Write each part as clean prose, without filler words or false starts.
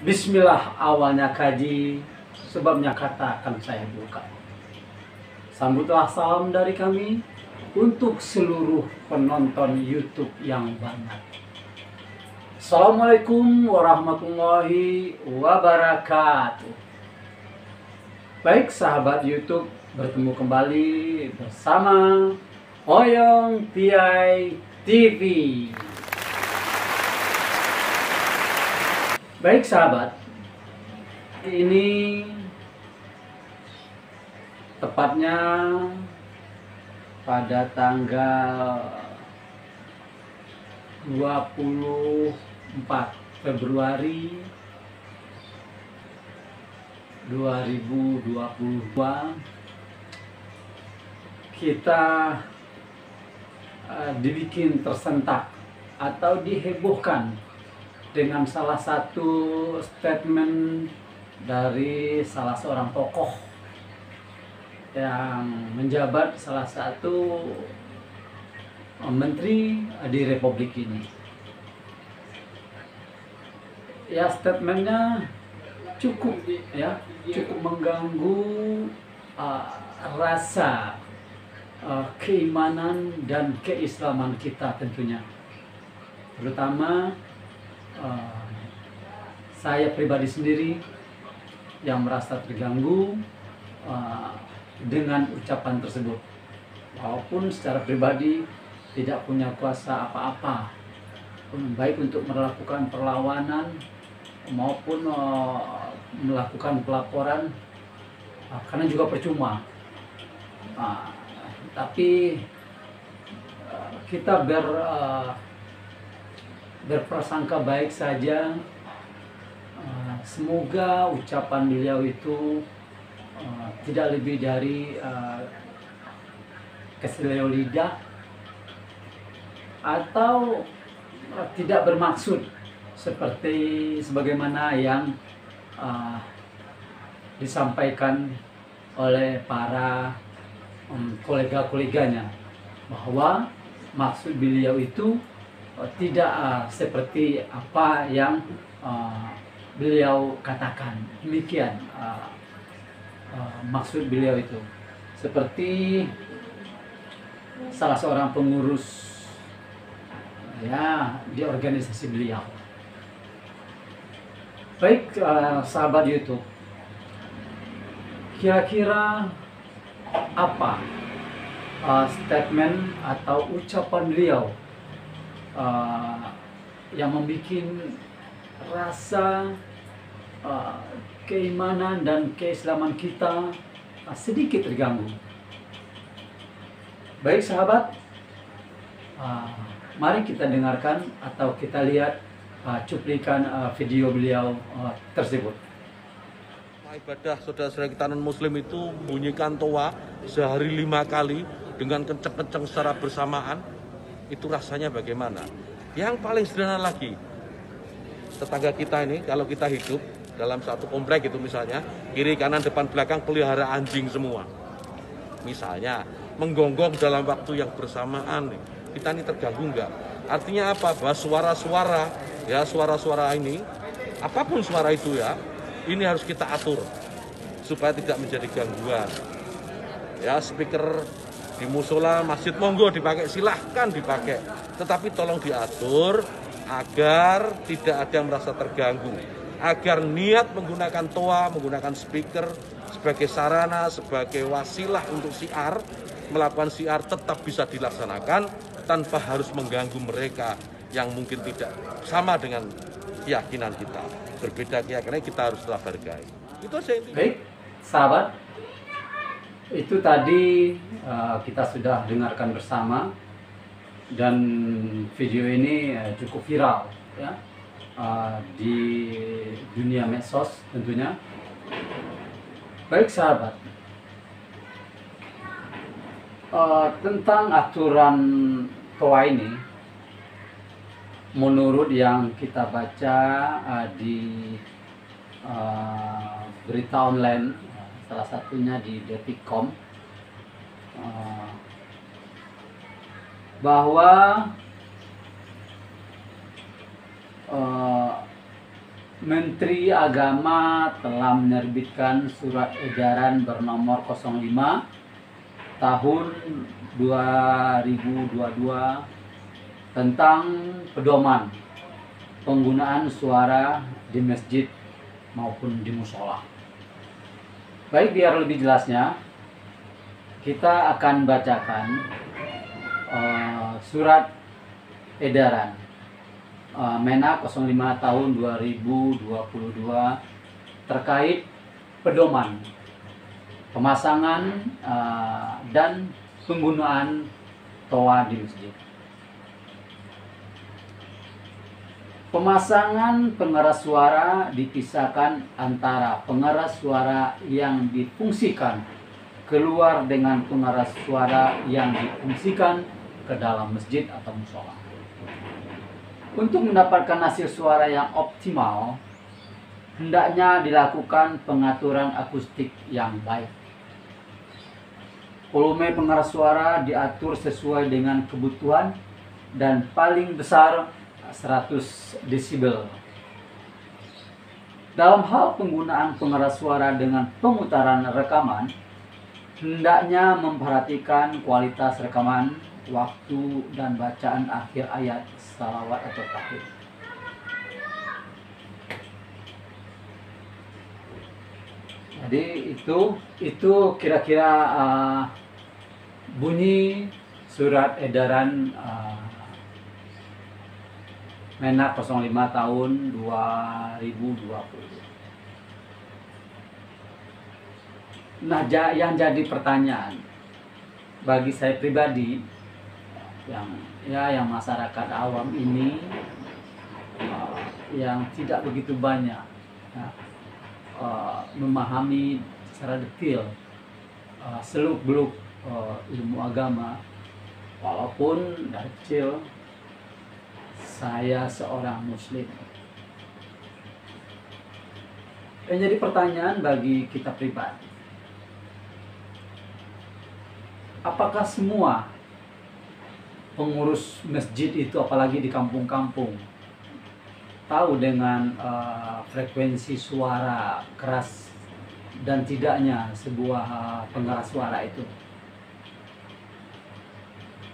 Bismillah awalnya kaji, sebabnya kata akan saya buka. Sambutlah salam dari kami untuk seluruh penonton YouTube yang banyak. Assalamualaikum warahmatullahi wabarakatuh. Baik sahabat YouTube, bertemu kembali bersama Oyong Tiai TV. Baik sahabat, ini tepatnya pada tanggal 24 Februari 2022 kita dibikin tersentak atau dihebohkan dengan salah satu statement dari salah seorang tokoh yang menjabat salah satu menteri di Republik ini. Ya, statementnya cukup mengganggu rasa keimanan dan keislaman kita tentunya, terutama saya pribadi sendiri yang merasa terganggu dengan ucapan tersebut, walaupun secara pribadi tidak punya kuasa apa-apa, baik untuk melakukan perlawanan maupun melakukan pelaporan, karena juga percuma. Tapi kita berprasangka baik saja. Semoga ucapan beliau itu tidak lebih dari keseleo lidah atau tidak bermaksud sebagaimana yang disampaikan oleh para kolega-koleganya, bahwa maksud beliau itu tidak seperti apa yang beliau katakan. Demikian maksud beliau itu, seperti salah seorang pengurus di organisasi beliau. Baik sahabat YouTube, kira-kira apa statement atau ucapan beliau yang membuat rasa keimanan dan keislaman kita sedikit terganggu? Baik sahabat, mari kita dengarkan atau kita lihat cuplikan video beliau tersebut. Ibadah saudara-saudara kita non-muslim itu bunyikan toa sehari 5 kali dengan kenceng-kenceng secara bersamaan. Itu rasanya bagaimana? Yang paling sederhana lagi, tetangga kita ini kalau kita hidup dalam satu komplek itu misalnya, kiri kanan depan belakang pelihara anjing semua, misalnya menggonggong dalam waktu yang bersamaan, kita ini terganggu enggak? Artinya apa? Bahwa suara-suara ini, apapun suara itu ya, ini harus kita atur supaya tidak menjadi gangguan. Ya, speaker di musola, masjid, monggo dipakai, silahkan dipakai, tetapi tolong diatur agar tidak ada yang merasa terganggu, agar niat menggunakan toa, menggunakan speaker sebagai sarana, sebagai wasilah untuk syiar, melakukan syiar tetap bisa dilaksanakan tanpa harus mengganggu mereka yang mungkin tidak sama dengan keyakinan kita. Berbeda keyakinan, kita harus tetap hargai. Itu saja intinya. Baik sahabat, itu tadi kita sudah dengarkan bersama, dan video ini cukup viral ya, di dunia medsos tentunya. Baik sahabat, tentang aturan toa ini, menurut yang kita baca di berita online, salah satunya di Detik.com, bahwa Menteri Agama telah menerbitkan surat edaran bernomor 05 tahun 2022 tentang pedoman penggunaan suara di masjid maupun di musola. Baik, biar lebih jelasnya, kita akan bacakan surat edaran Menak 05 tahun 2022 terkait pedoman pemasangan dan penggunaan toa di masjid. Pemasangan pengeras suara dipisahkan antara pengeras suara yang difungsikan keluar dengan pengeras suara yang difungsikan ke dalam masjid atau musola. Untuk mendapatkan hasil suara yang optimal, hendaknya dilakukan pengaturan akustik yang baik. Volume pengeras suara diatur sesuai dengan kebutuhan dan paling besar 100 desibel. Dalam hal penggunaan pengeras suara dengan pemutaran rekaman, hendaknya memperhatikan kualitas rekaman, waktu, dan bacaan akhir ayat salawat atau tahlil. Jadi itu kira-kira bunyi surat edaran Menak 05 tahun 2020. Nah, yang jadi pertanyaan bagi saya pribadi, yang masyarakat awam ini yang tidak begitu banyak memahami secara detail seluk-beluk ilmu agama, walaupun dari kecil saya seorang muslim. Yang jadi pertanyaan bagi kita pribadi, apakah semua pengurus masjid itu, apalagi di kampung-kampung, tahu dengan frekuensi suara keras dan tidaknya sebuah pengeras suara itu?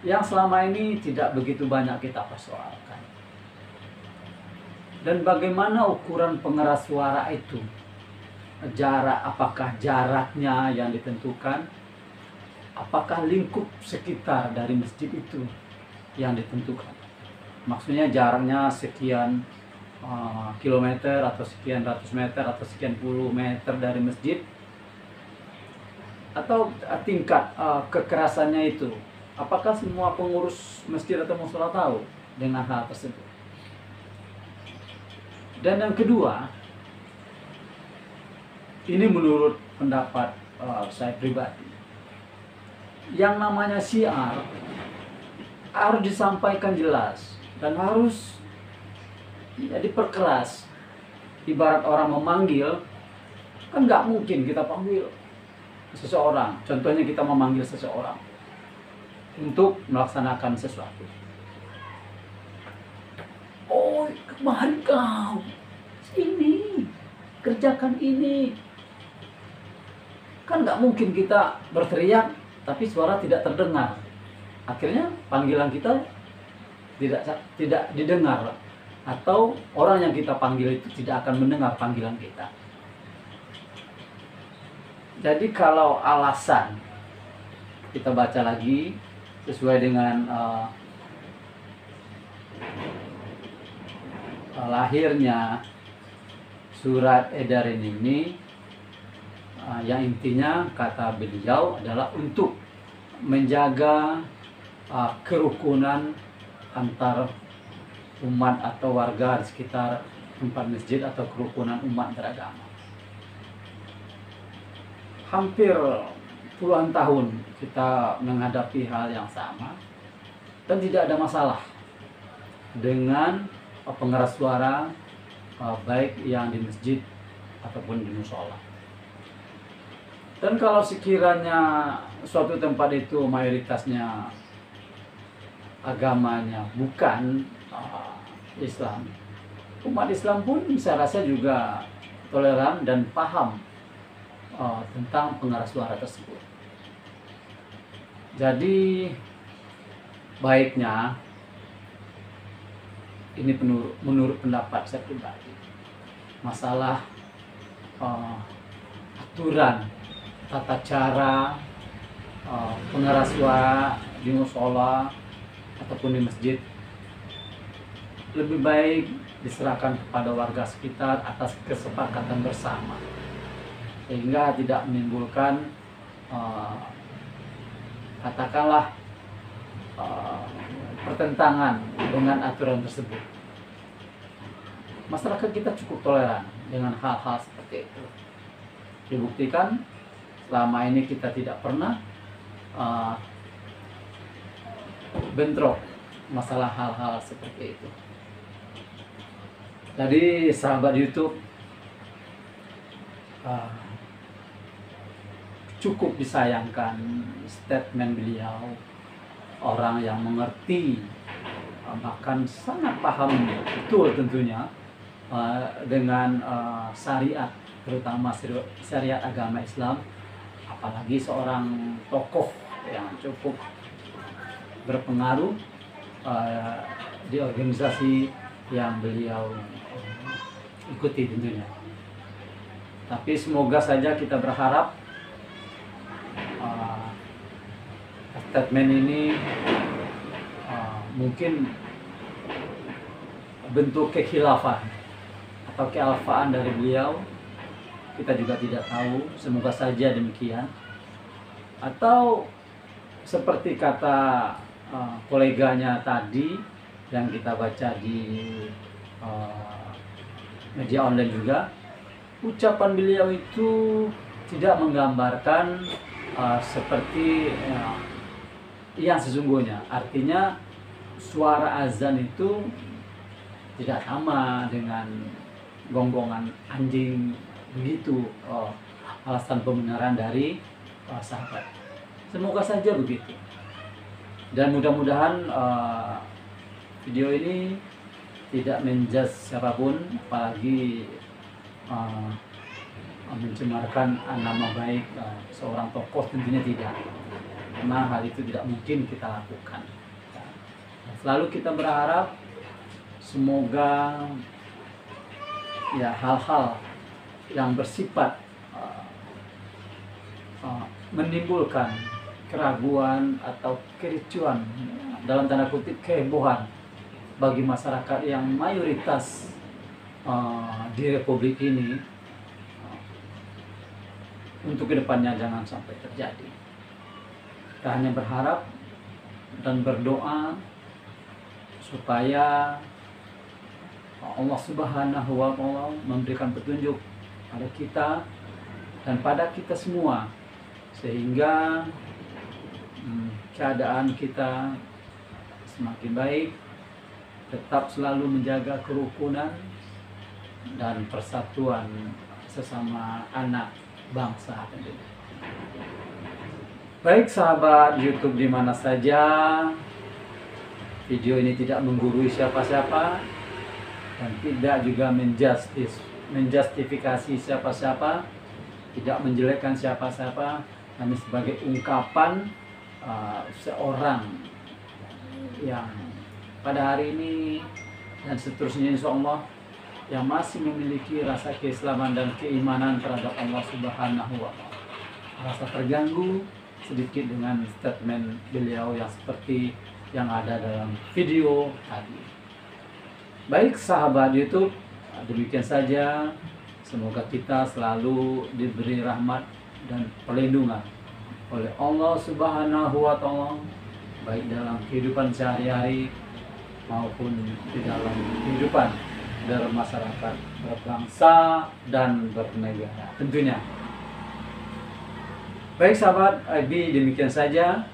Yang selama ini tidak begitu banyak kita persoalkan. Dan bagaimana ukuran pengeras suara itu? Apakah jaraknya yang ditentukan? Apakah lingkup sekitar dari masjid itu yang ditentukan? Maksudnya jaraknya sekian kilometer atau sekian ratus meter atau sekian puluh meter dari masjid, atau tingkat kekerasannya itu? Apakah semua pengurus masjid atau musola tahu dengan hal tersebut? Dan yang kedua, ini menurut pendapat saya pribadi, yang namanya syiar harus disampaikan jelas dan harus diperkeras. Ibarat orang memanggil, kan nggak mungkin kita panggil seseorang. Contohnya kita memanggil seseorang untuk melaksanakan sesuatu. Oh, kemari kau, sini, kerjakan ini. Kan nggak mungkin kita berteriak tapi suara tidak terdengar. Akhirnya panggilan kita tidak didengar, atau orang yang kita panggil itu tidak akan mendengar panggilan kita. Jadi kalau alasan, kita baca lagi sesuai dengan lahirnya surat edaran ini, yang intinya kata beliau adalah untuk menjaga kerukunan antar umat atau warga di sekitar tempat masjid atau kerukunan umat beragama. Hampir puluhan tahun kita menghadapi hal yang sama dan tidak ada masalah dengan pengeras suara baik yang di masjid ataupun di musola. Dan kalau sekiranya suatu tempat itu mayoritasnya agamanya bukan Islam, umat Islam pun saya rasa juga toleran dan paham tentang pengeras suara tersebut. Jadi baiknya ini menurut pendapat saya pribadi, masalah aturan tata cara pengeras suara di musola ataupun di masjid lebih baik diserahkan kepada warga sekitar atas kesepakatan bersama, sehingga tidak menimbulkan katakanlah pertentangan dengan aturan tersebut. Masyarakat kita cukup toleran dengan hal-hal seperti itu. Dibuktikan selama ini kita tidak pernah bentrok masalah hal-hal seperti itu. Jadi sahabat YouTube, cukup disayangkan statement beliau, orang yang mengerti bahkan sangat paham betul tentunya dengan syariat, terutama syariat agama Islam, apalagi seorang tokoh yang cukup berpengaruh di organisasi yang beliau ikuti tentunya. Tapi semoga saja kita berharap statement ini mungkin bentuk kekhilafan atau kealfaan dari beliau, kita juga tidak tahu. Semoga saja demikian, atau seperti kata koleganya tadi yang kita baca di media online juga, ucapan beliau itu tidak menggambarkan seperti yang sesungguhnya. Artinya suara azan itu tidak sama dengan gonggongan anjing begitu, alasan pembenaran dari sahabat. Semoga saja begitu, dan mudah-mudahan video ini tidak menjudge siapapun, apalagi mencemarkan nama baik seorang tokoh, tentunya tidak, karena hal itu tidak mungkin kita lakukan. Selalu kita berharap semoga ya hal-hal yang bersifat menimbulkan keraguan atau kericuan, dalam tanda kutip kehebohan bagi masyarakat yang mayoritas di Republik ini, untuk kedepannya jangan sampai terjadi. Kita hanya berharap dan berdoa supaya Allah Subhanahu wa Ta'ala memberikan petunjuk pada kita dan pada kita semua, sehingga keadaan kita semakin baik, tetap selalu menjaga kerukunan dan persatuan sesama anak bangsa. Baik sahabat YouTube di mana saja, video ini tidak menggurui siapa-siapa dan tidak juga menjustifikasi siapa-siapa, tidak menjelekkan siapa-siapa, hanya sebagai ungkapan seorang yang pada hari ini dan seterusnya insya Allah yang masih memiliki rasa keislaman dan keimanan terhadap Allah Subhanahu wa Ta'ala, rasa terganggu sedikit dengan statement beliau yang seperti yang ada dalam video tadi. Baik sahabat YouTube, demikian saja. Semoga kita selalu diberi rahmat dan perlindungan oleh Allah Subhanahu wa Ta'ala, baik dalam kehidupan sehari-hari maupun di dalam kehidupan bermasyarakat, berbangsa dan bernegara tentunya. Baik sahabat IB, demikian saja.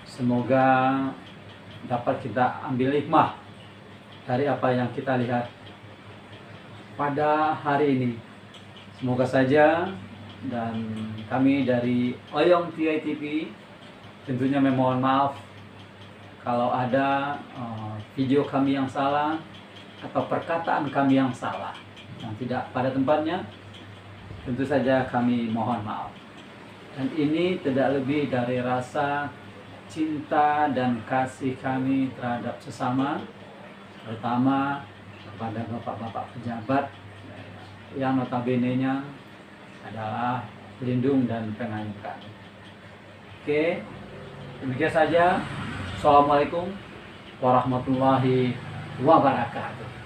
Semoga dapat kita ambil hikmah dari apa yang kita lihat pada hari ini. Semoga saja, dan kami dari Oyong TI TV tentunya memohon maaf kalau ada video kami yang salah atau perkataan kami yang salah, yang tidak pada tempatnya, tentu saja kami mohon maaf. Dan ini tidak lebih dari rasa cinta dan kasih kami terhadap sesama, terutama kepada bapak-bapak pejabat yang notabene-nya adalah pelindung dan pengayom kami. Oke, demikian saja. Assalamualaikum warahmatullahi wabarakatuh.